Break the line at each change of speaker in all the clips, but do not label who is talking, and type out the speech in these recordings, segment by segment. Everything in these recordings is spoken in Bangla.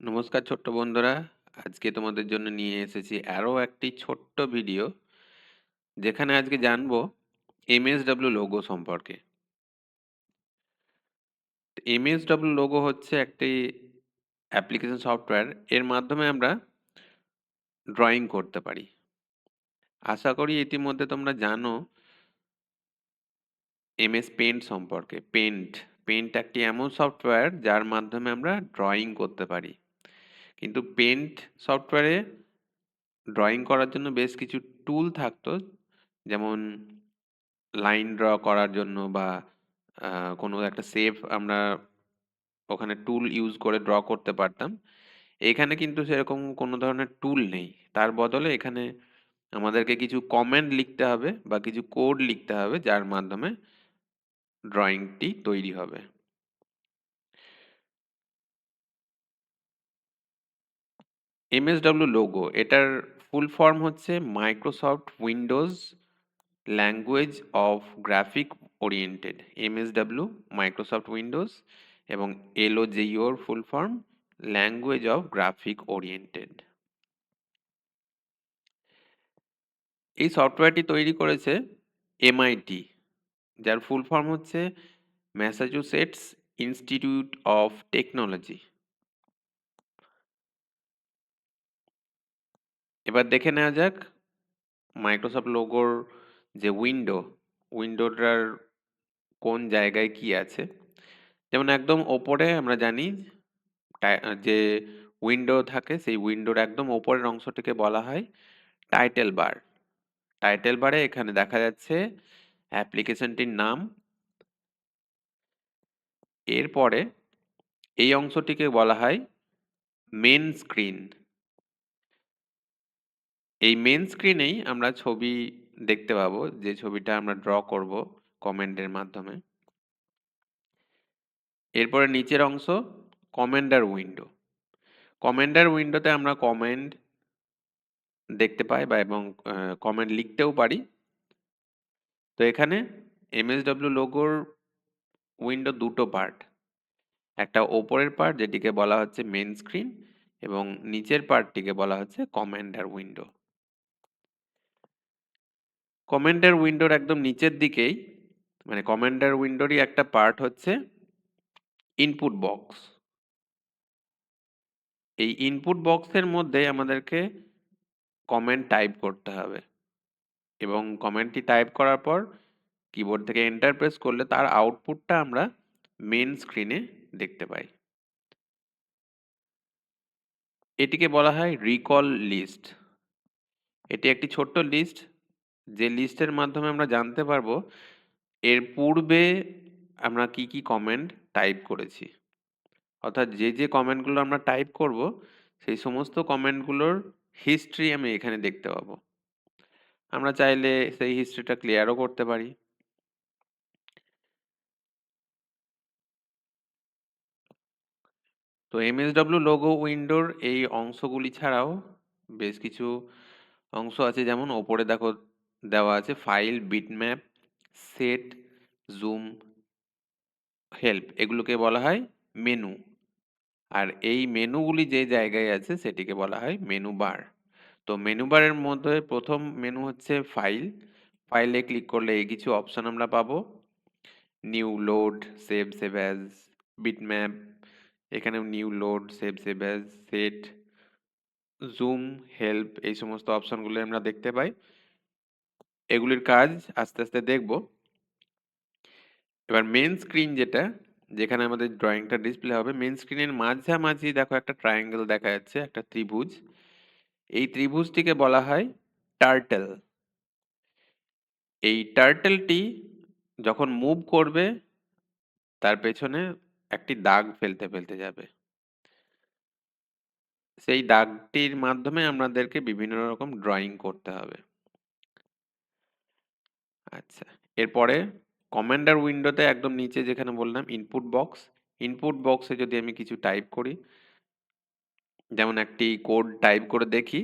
নমস্কার ছোট্ট বন্ধুরা। আজকে তোমাদের জন্য নিয়ে এসেছি আরো একটি ছোট্ট ভিডিও, যেখানে আজকে জানবো এমএসডব্লিউ লোগো সম্পর্কে। এমএসডব্লিউ লোগো হচ্ছে একটি অ্যাপ্লিকেশন সফটওয়্যার। এর মাধ্যমে আমরা ড্রয়িং করতে পারি। আশা করি ইতিমধ্যে তোমরা জানো এমএস পেইন্ট সম্পর্কে। পেইন্ট একটি এমন সফটওয়্যার যার মাধ্যমে আমরা ড্রয়িং করতে পারি। কিন্তু পেইন্ট সফটওয়্যারে ড্রয়িং করার জন্য বেশ কিছু টুল থাকতো, যেমন লাইন ড্র করার জন্য বা কোনো একটা শেপ আমরা ওখানে টুল ইউজ করে ড্র করতে পারতাম। এখানে কিন্তু সেরকম কোনো ধরনের টুল নেই। তার বদলে এখানে আমাদেরকে কিছু কমান্ড লিখতে হবে বা কিছু কোড লিখতে হবে, যার মাধ্যমে ড্রয়িংটি তৈরি হবে। এমএসডব্লিউ লোগো, এটার ফুল ফর্ম হচ্ছে Microsoft Windows language of graphic oriented. MSW Microsoft Windows, এবং এলওজিওর full form language of graphic oriented. এই সফটওয়্যারটি তৈরি করেছে এমআইটি, যার ফুল ফর্ম হচ্ছে ম্যাসাচুসেটস ইনস্টিটিউট অফ টেকনোলজি। এবার দেখে নেওয়া যাক মাইক্রোসফট লোগোর যে উইন্ডোটার কোন জায়গায় কি আছে। যেমন একদম ওপরে আমরা জানি যে উইন্ডো থাকে, সেই উইন্ডোর একদম ওপরের অংশটিকে বলা হয় টাইটেল বার। টাইটেল বারে এখানে দেখা যাচ্ছে অ্যাপ্লিকেশনটির নাম। এরপরে এই অংশটিকে বলা হয় মেন স্ক্রিন। এই মেন স্ক্রিনেই আমরা ছবি দেখতে পাবো, যে ছবিটা আমরা ড্র করব কমেন্টের মাধ্যমে। এরপরে নিচের অংশ কমান্ডার উইন্ডো। কমান্ডার উইন্ডোতে আমরা কমেন্ট দেখতে পাই বা এবং কমেন্ট লিখতেও পারি। তো এখানে এমএসডব্লিউ লোগোর উইন্ডো দুটো পার্ট। একটা ওপরের পার্ট যেটিকে বলা হচ্ছে মেন স্ক্রিন, এবং নিচের পার্টটিকে বলা হচ্ছে কমান্ডার উইন্ডো। কমান্ডার উইন্ডোর একদম নিচের দিকেই, মানে কমান্ডার উইন্ডোরই একটা পার্ট হচ্ছে ইনপুট বক্স। এই ইনপুট বক্সের মধ্যে আমাদেরকে কমেন্ট টাইপ করতে হবে, এবং কমেন্টটি টাইপ করার পর কিবোর্ড থেকে এন্টার প্রেস করলে তার আউটপুটটা আমরা মেন স্ক্রিনে দেখতে পাই। এটিকে বলা হয় রিকল লিস্ট। এটি একটি ছোট্ট লিস্ট, যে লিস্টের মাধ্যমে আমরা জানতে পারবো এর পূর্বে আমরা কি কি কমেন্ট টাইপ করেছি। অর্থাৎ যে যে কমেন্টগুলো আমরা টাইপ করব, সেই সমস্ত কমেন্টগুলোর হিস্ট্রি আমি এখানে দেখতে পাবো। আমরা চাইলে সেই হিস্ট্রিটা ক্লিয়ারও করতে পারি। তো এমএসডব্লিউ লোগো উইন্ডোর এই অংশগুলি ছাড়াও বেশ কিছু অংশ আছে, যেমন ওপরে দেখো দেওয়া আছে file, bitmap, set, zoom, help. এগুলোকে বলা হয় মেনু। আর এই মেনুগুলি যে জায়গায় আছে সেটিকে বলা হয় মেনু বার। তো মেনু বারের মধ্যে প্রথম মেনু হচ্ছে ফাইল। ফাইলে ক্লিক করলে এই কিছু অপশন আমরা পাবো: new, load, save as, bitmap. এখানেও new, load, save as, set, zoom, help, এই সমস্ত অপশনগুলো আমরা দেখতে পাই। এগুলির কাজ আস্তে আস্তে দেখব। এবার মেন স্ক্রিন, যেখানে আমাদের ড্রয়িংটা ডিসপ্লে হবে, মেন স্ক্রিনের মাঝামাঝি দেখো একটা ট্রায়াঙ্গেল দেখা যাচ্ছে, একটা ত্রিভুজ। এই ত্রিভুজটিকে বলা হয় টার্টেল। এই টার্টেলটি যখন মুভ করবে, তার পেছনে একটি দাগ ফেলতে ফেলতে যাবে। সেই দাগটির মাধ্যমে আমাদেরকে বিভিন্ন রকম ড্রয়িং করতে হবে। আচ্ছা, এরপরে কমান্ডার উইন্ডোতে একদম নিচে যেখানে বললাম ইনপুট বক্স, ইনপুট বক্সে যদি আমি কিছু টাইপ করি, যেমন একটি কোড টাইপ করে দেখি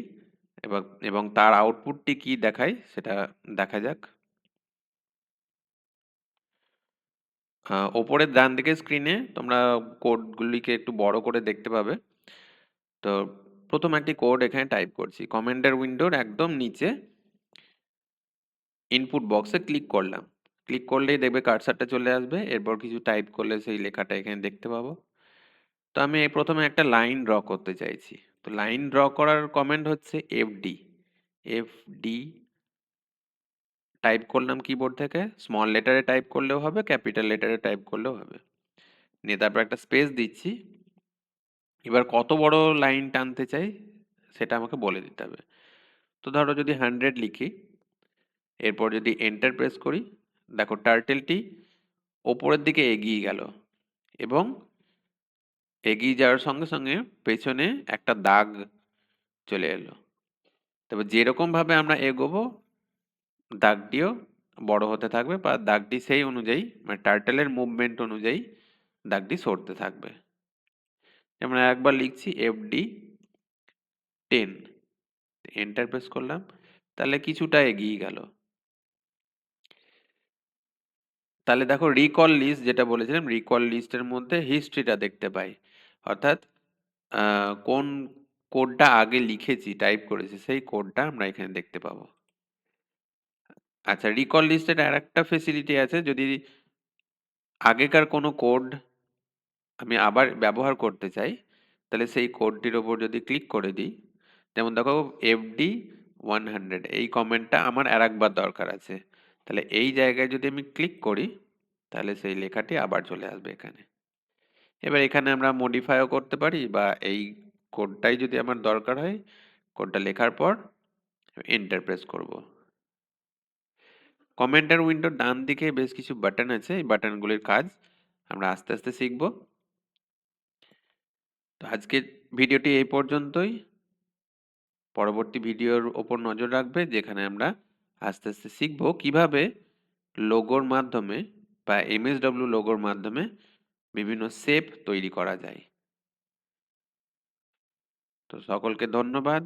এবং এবং তার আউটপুটটি কি দেখায় সেটা দেখা যাক। ওপরের ডান দিকের স্ক্রিনে তোমরা কোডগুলিকে একটু বড় করে দেখতে পাবে। তো প্রথম একটি কোড এখানে টাইপ করছি, কমান্ডের উইন্ডোর একদম নিচে ইনপুট বক্সে ক্লিক করলাম, ক্লিক করলেই দেখবে কার্সারটা চলে আসবে, এরপর কিছু টাইপ করলে সেই লেখাটা এখানে দেখতে পাবো। তো আমি এই প্রথমে একটা লাইন ড্র করতে চাইছি, তো লাইন ড্র করার কমান্ড হচ্ছে এফডি। এফডি টাইপ করলাম কিবোর্ড থেকে, স্মল লেটারে টাইপ করলেও হবে, ক্যাপিটাল লেটারে টাইপ করলেও হবে, নিয়ে তারপর একটা স্পেস দিচ্ছি। এবার কত বড় লাইন টানতে চাই সেটা আমাকে বলে দিতে হবে। তো ধরো যদি 100 লিখি, এরপর যদি এন্টার প্রেস করি, দেখো টার্টেলটি ওপরের দিকে এগিয়ে গেল এবং এগিয়ে যাওয়ার সঙ্গে সঙ্গে পেছনে একটা দাগ চলে এলো। তবে যেরকম ভাবে আমরা এগোবো দাগটিও বড় হতে থাকবে, বা দাগটি সেই অনুযায়ী মানে টার্টেলের মুভমেন্ট অনুযায়ী দাগটি সরতে থাকবে। যেমন একবার লিখছি এফডি 10, এন্টার প্রেস করলাম, তাহলে কিছুটা এগিয়ে গেল। তাহলে দেখো রিকল লিস্ট যেটা বলেছিলাম, রিকল লিস্টের মধ্যে হিস্ট্রিটা দেখতে পাই, অর্থাৎ কোন কোডটা আগে লিখেছি টাইপ করেছি সেই কোডটা আমরা এখানে দেখতে পাবো। আচ্ছা, রিকল লিস্টের আর একটা ফেসিলিটি আছে, যদি আগেকার কোনো কোড আমি আবার ব্যবহার করতে চাই, তাহলে সেই কোডটির ওপর যদি ক্লিক করে দিই, যেমন দেখো এফডি 100, এই কমেন্টটা আমার আর একবার দরকার আছে, তাহলে এই জায়গায় যদি আমি ক্লিক করি তাহলে সেই লেখাটি আবার চলে আসবে এখানে। এবার এখানে আমরা মডিফাইও করতে পারি, বা এই কোডটাই যদি আমার দরকার হয়, কোডটা লেখার পর এন্টার প্রেস করব। কমান্ডার উইন্ডোর ডান দিকে বেশ কিছু বাটন আছে, এই বাটনগুলির কাজ আমরা আস্তে আস্তে শিখব। তো আজকের ভিডিওটি এই পর্যন্তই। পরবর্তী ভিডিওর ওপর নজর রাখবে, যেখানে আমরা আস্তে আস্তে শিখব কিভাবে লোগোর মাধ্যমে বা এমএসডব্লিউ লোগোর মাধ্যমে বিভিন্ন শেপ তৈরি করা যায়। তো সকলকে ধন্যবাদ।